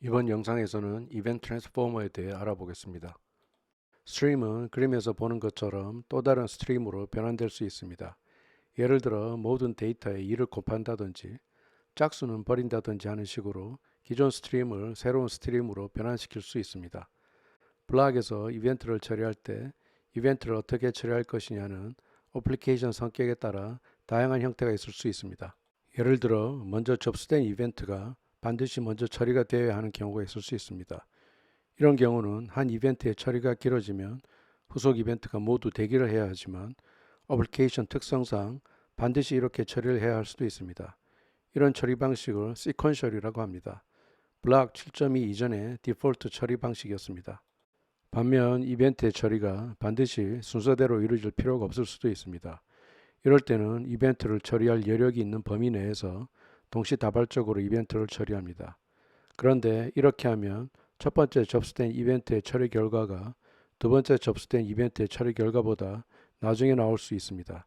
이번 영상에서는 이벤트 트랜스포머에 대해 알아보겠습니다. 스트림은 그림에서 보는 것처럼 또 다른 스트림으로 변환될 수 있습니다. 예를 들어 모든 데이터에 2를 곱한다든지 짝수는 버린다든지 하는 식으로 기존 스트림을 새로운 스트림으로 변환시킬 수 있습니다. 블락에서 이벤트를 처리할 때 이벤트를 어떻게 처리할 것이냐는 어플리케이션 성격에 따라 다양한 형태가 있을 수 있습니다. 예를 들어 먼저 접수된 이벤트가 반드시 먼저 처리가 되어야 하는 경우가 있을 수 있습니다. 이런 경우는 한 이벤트의 처리가 길어지면 후속 이벤트가 모두 대기를 해야 하지만 어플리케이션 특성상 반드시 이렇게 처리를 해야 할 수도 있습니다. 이런 처리 방식을 시퀀셜이라고 합니다. 블락 7.2 이전의 디폴트 처리 방식이었습니다. 반면 이벤트의 처리가 반드시 순서대로 이루어질 필요가 없을 수도 있습니다. 이럴 때는 이벤트를 처리할 여력이 있는 범위 내에서 동시다발적으로 이벤트를 처리합니다. 그런데 이렇게 하면 첫 번째 접수된 이벤트의 처리 결과가 두 번째 접수된 이벤트의 처리 결과보다 나중에 나올 수 있습니다.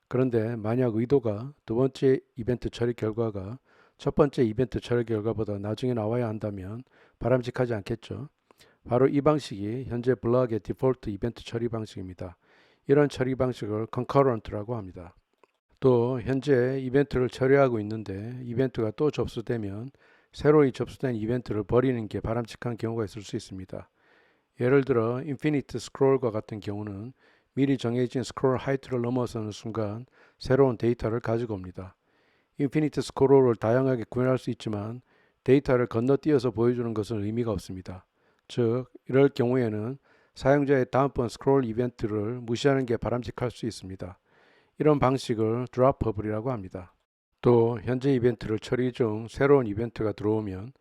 그런데 만약 의도가 두 번째 이벤트 처리 결과가 첫 번째 이벤트 처리 결과보다 나중에 나와야 한다면 바람직하지 않겠죠. 바로 이 방식이 현재 블락의 디폴트 이벤트 처리 방식입니다. 이런 처리 방식을 concurrent라고 합니다. 또 현재 이벤트를 처리하고 있는데 이벤트가 또 접수되면 새로이 접수된 이벤트를 버리는 게 바람직한 경우가 있을 수 있습니다. 예를 들어 인피니트 스크롤과 같은 경우는 미리 정해진 스크롤 하이트를 넘어서는 순간 새로운 데이터를 가지고 옵니다. 인피니트 스크롤을 다양하게 구현할 수 있지만 데이터를 건너뛰어서 보여주는 것은 의미가 없습니다. 즉 이럴 경우에는 사용자의 다음번 스크롤 이벤트를 무시하는 게 바람직할 수 있습니다. 이런 방식을 드롭퍼블이라고 합니다. 또 현재 이벤트를 처리 중 새로운 이벤트가 들어오면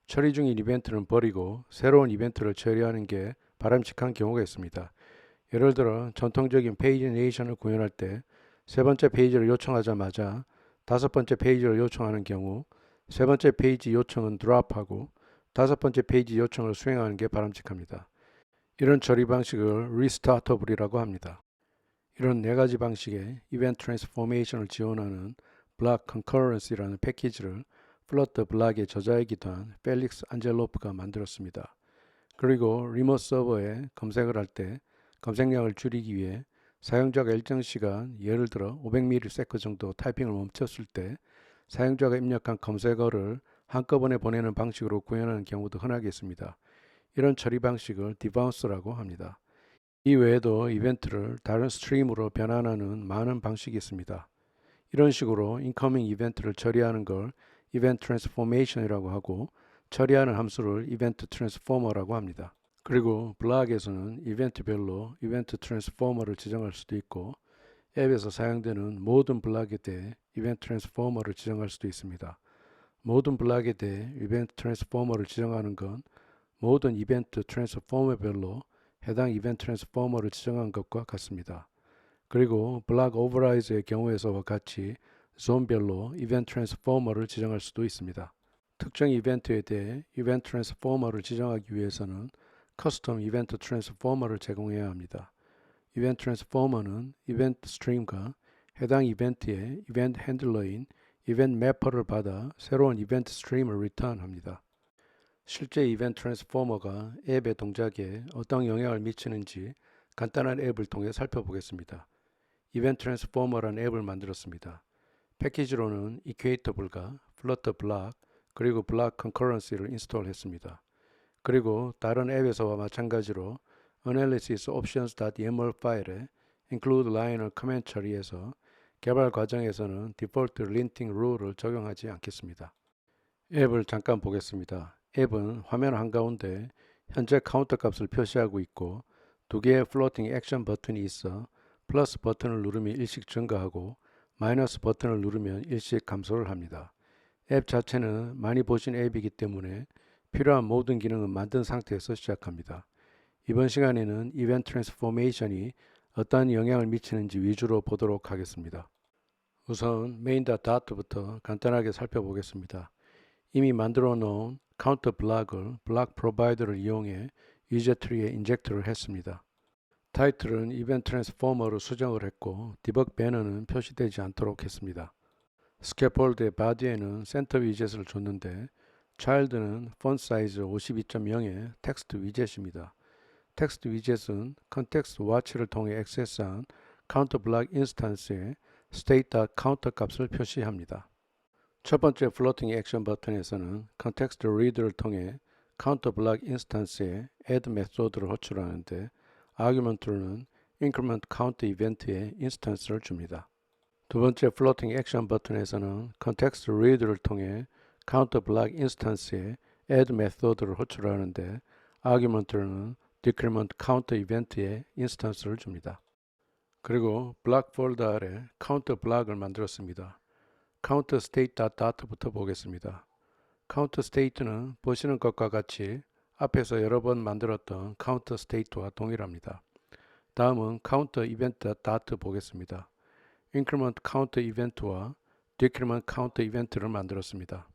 처리 중인 이벤트는 버리고 새로운 이벤트를 처리하는 게 바람직한 경우가 있습니다. 예를 들어 전통적인 페이지네이션을 구현할 때 세 번째 페이지를 요청하자마자 다섯 번째 페이지를 요청하는 경우 세 번째 페이지 요청은 드롭하고 다섯 번째 페이지 요청을 수행하는 게 바람직합니다. 이런 처리 방식을 리스타터블이라고 합니다. 이런 네 가지 방식의 이벤트 트랜스포메이션을 지원하는 블락 컨커런시라는 패키지를 플러터 블락의 저자이기도 한 펠릭스 안젤로프가 만들었습니다. 그리고 리모트 서버에 검색을 할 때 검색량을 줄이기 위해 사용자가 일정 시간, 예를 들어 500ms 정도 타이핑을 멈췄을 때 사용자가 입력한 검색어를 한꺼번에 보내는 방식으로 구현하는 경우도 흔하게 있습니다. 이런 처리 방식을 디바운스라고 합니다. 이 외에도 이벤트를 다른 스트림으로 변환하는 많은 방식이 있습니다. 이런 식으로 인커밍 이벤트를 처리하는 걸 이벤트 트랜스포메이션이라고 하고 처리하는 함수를 이벤트 트랜스포머라고 합니다. 그리고 블락에서는 이벤트별로 이벤트 트랜스포머를 지정할 수도 있고 앱에서 사용되는 모든 블락에 대해 이벤트 트랜스포머를 지정할 수도 있습니다. 모든 블락에 대해 이벤트 트랜스포머를 지정하는 건 모든 이벤트 트랜스포머별로 해당 이벤트 트랜스포머를 지정한 것과 같습니다. 그리고 블락 오버라이드의 경우에서와 같이 존별로 이벤트 트랜스포머를 지정할 수도 있습니다. 특정 이벤트에 대해 이벤트 트랜스포머를 지정하기 위해서는 커스텀 이벤트 트랜스포머를 제공해야 합니다. 이벤트 트랜스포머는 이벤트 스트림과 해당 이벤트의 이벤트 핸들러인 이벤트 매퍼를 받아 새로운 이벤트 스트림을 리턴합니다. 실제 이벤트 트랜스포머가 앱의 동작에 어떤 영향을 미치는지 간단한 앱을 통해 살펴보겠습니다. 이벤트 트랜스포머라는 앱을 만들었습니다. 패키지로는 이퀘이터블과 플러터 블락 그리고 블락 컨커런시를 인스톨했습니다. 그리고 다른 앱에서와 마찬가지로 analysisoptions.yaml 파일에 include line을 커맨드 처리해서 개발 과정에서는 디폴트 린팅 룰을 적용하지 않겠습니다. 앱을 잠깐 보겠습니다. 앱은 화면 한가운데 현재 카운터 값을 표시하고 있고 두 개의 플로팅 액션 버튼이 있어 플러스 버튼을 누르면 일씩 증가하고 마이너스 버튼을 누르면 일씩 감소를 합니다. 앱 자체는 많이 보신 앱이기 때문에 필요한 모든 기능은 만든 상태에서 시작합니다. 이번 시간에는 이벤트 트랜스포메이션이 어떠한 영향을 미치는지 위주로 보도록 하겠습니다. 우선 main.dot부터 간단하게 살펴보겠습니다. 이미 만들어 놓은 카운터 블락을 블락 프로바이더를 이용해 유저 트리에 인젝트를 했습니다. 타이틀은 이벤트 트랜스포머로 수정을 했고 디버그 배너는 표시되지 않도록 했습니다. 스캐폴드의 바디에는 센터 위젯을 줬는데 child는 font size 52.0의 텍스트 위젯입니다. 텍스트 위젯은 context watch를 통해 액세스한 counter block 인스턴스에 state.counter 값을 표시합니다. 첫 번째 floating action 버튼에서는 context read를 통해 counter block 인스턴스에 add 메소드를 호출하는데 argument로는 increment count 이벤트에 인스턴스를 줍니다. 두 번째 floating action 버튼에서는 context read를 통해 counter block 인스턴스에 add 메소드를 호출하는데 argument로는 decrement count 이벤트에 인스턴스를 줍니다. 그리고 block 폴더 아래 counter block을 만들었습니다. counter state.dot부터 보겠습니다. counter state는 보시는 것과 같이 앞에서 여러 번 만들었던 counter state와 동일합니다. 다음은 counter event.dot 보겠습니다. increment counter event와 decrement counter event를 만들었습니다.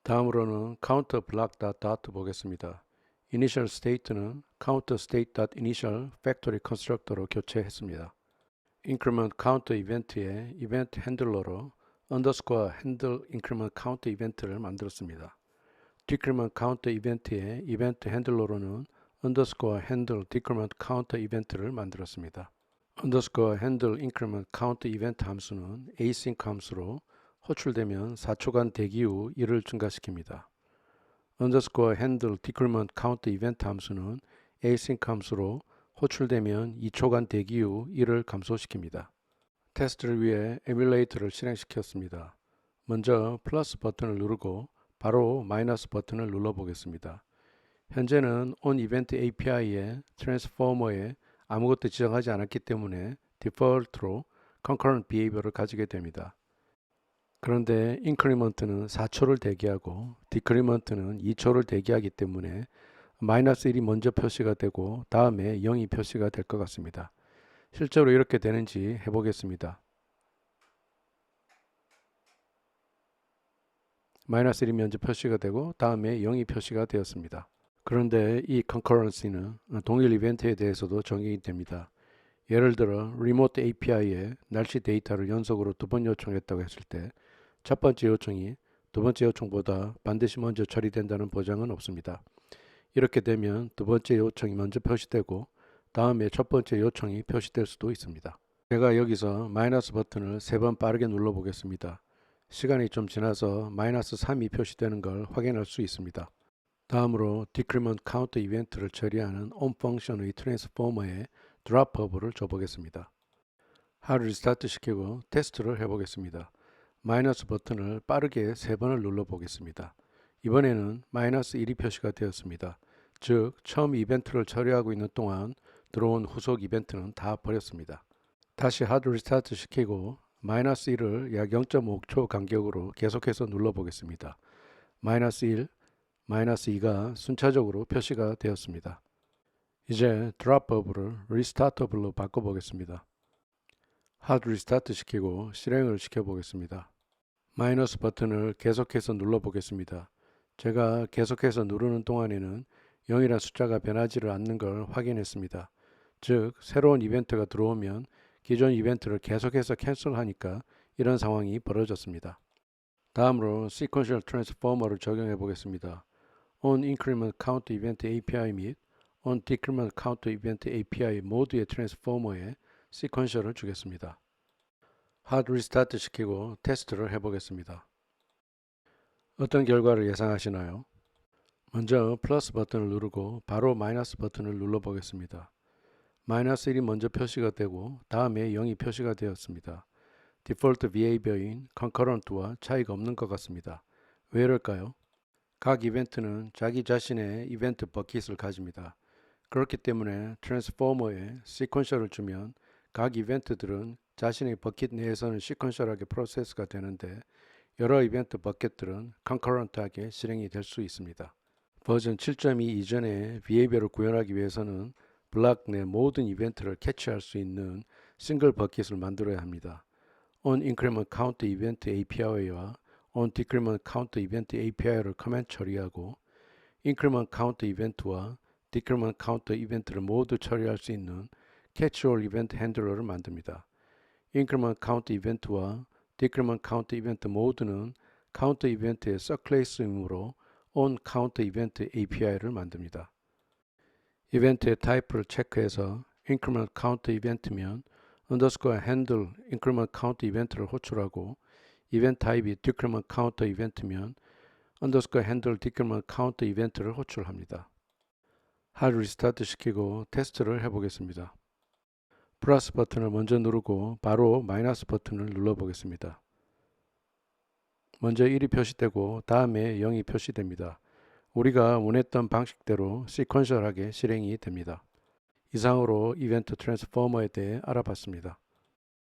다음으로는 counter block.dot 보겠습니다. initial state는 counter state.initial factory constructor로 교체했습니다. increment counter event의 event handler로 underscore handle increment counter event를 만들었습니다. decrement counter event의 event handler로는 underscore handle decrement counter event를 만들었습니다. underscore handle increment counter event 함수는 async 함수로 호출되면 4초간 대기 후 1을 증가시킵니다. underscore handle decrement counter event 함수는 async 함수로 호출되면 2초간 대기 후 1을 감소시킵니다. 테스트를 위해 에뮬레이터를 실행시켰습니다. 먼저 플러스 버튼을 누르고 바로 마이너스 버튼을 눌러보겠습니다. 현재는 onEventAPI의 트랜스포머에 아무것도 지정하지 않았기 때문에 디폴트로 concurrent behavior를 가지게 됩니다. 그런데 increment는 4초를 대기하고 decrement는 2초를 대기하기 때문에 마이너스 1이 먼저 표시가 되고 다음에 0이 표시가 될 것 같습니다. 실제로 이렇게 되는지 해보겠습니다. 마이너스 1이 먼저 표시가 되고 다음에 0이 표시가 되었습니다. 그런데 이 concurrency는 동일 이벤트에 대해서도 적용이 됩니다. 예를 들어 remote API에 날씨 데이터를 연속으로 2번 요청했다고 했을 때 첫 번째 요청이 두 번째 요청보다 반드시 먼저 처리된다는 보장은 없습니다. 이렇게 되면 두 번째 요청이 먼저 표시되고 다음에 첫 번째 요청이 표시될 수도 있습니다. 제가 여기서 마이너스 버튼을 3번 빠르게 눌러 보겠습니다. 시간이 좀 지나서 마이너스 3이 표시되는 걸 확인할 수 있습니다. 다음으로 decrement count 이벤트를 처리하는 on 펑션의 트랜스포머에 드롭업을 줘보겠습니다. 하루 리스타트 시키고 테스트를 해보겠습니다. 마이너스 버튼을 빠르게 3번을 눌러 보겠습니다. 이번에는 마이너스 1이 표시가 되었습니다. 즉 처음 이벤트를 처리하고 있는 동안 들어온 후속 이벤트는 다 버렸습니다. 다시 하드 리스타트 시키고 마이너스 1을 약 0.5초 간격으로 계속해서 눌러 보겠습니다. 마이너스 1, 마이너스 2가 순차적으로 표시가 되었습니다. 이제 드롭업을 리스타터블로 바꿔보겠습니다. 하드 리스타트 시키고 실행을 시켜보겠습니다. 마이너스 버튼을 계속해서 눌러보겠습니다. 제가 계속해서 누르는 동안에는 0이라는 숫자가 변하지를 않는 걸 확인했습니다. 즉 새로운 이벤트가 들어오면 기존 이벤트를 계속해서 캔슬하니까 이런 상황이 벌어졌습니다. 다음으로 sequential transformer를 적용해 보겠습니다. on increment count event API 및 on decrement count event API 모두의 트랜스포머에 sequential을 주겠습니다. 하드 리스타트 시키고 테스트를 해보겠습니다. 어떤 결과를 예상하시나요? 먼저 플러스 버튼을 누르고 바로 마이너스 버튼을 눌러 보겠습니다. 마이너스 1이 먼저 표시가 되고 다음에 0이 표시가 되었습니다. 디폴트 비헤이비어인 concurrent와 차이가 없는 것 같습니다. 왜 이럴까요? 각 이벤트는 자기 자신의 이벤트 버킷을 가집니다. 그렇기 때문에 트랜스포머에 시퀀셜을 주면 각 이벤트들은 자신의 버킷 내에서는 시퀀셜하게 프로세스가 되는데 여러 이벤트 버킷들은 concurrent하게 실행이 될 수 있습니다. 버전 7.2 이전에 비헤이비어를 구현하기 위해서는 블록 내 모든 이벤트를 캐치할 수 있는 싱글 버킷을 만들어야 합니다. on increment count event API와 on decrement count event API를 커맨드 처리하고 increment count event와 decrement count event를 모두 처리할 수 있는 catch all event handler를 만듭니다. increment count event와 decrement count event 모두는 count event의 subclass이므로 onCountEvent API를 만듭니다. 이벤트의 타입을 체크해서 increment count event면 underscore handle increment count event를 호출하고 이벤트 타입이 decrement counter event면 underscore handle decrement counter event를 호출합니다. hard 리스타트 시키고 테스트를 해보겠습니다. 플러스 버튼을 먼저 누르고 바로 마이너스 버튼을 눌러보겠습니다. 먼저 1이 표시되고 다음에 0이 표시됩니다. 우리가 원했던 방식대로 시퀀셜하게 실행이 됩니다. 이상으로 이벤트 트랜스포머에 대해 알아봤습니다.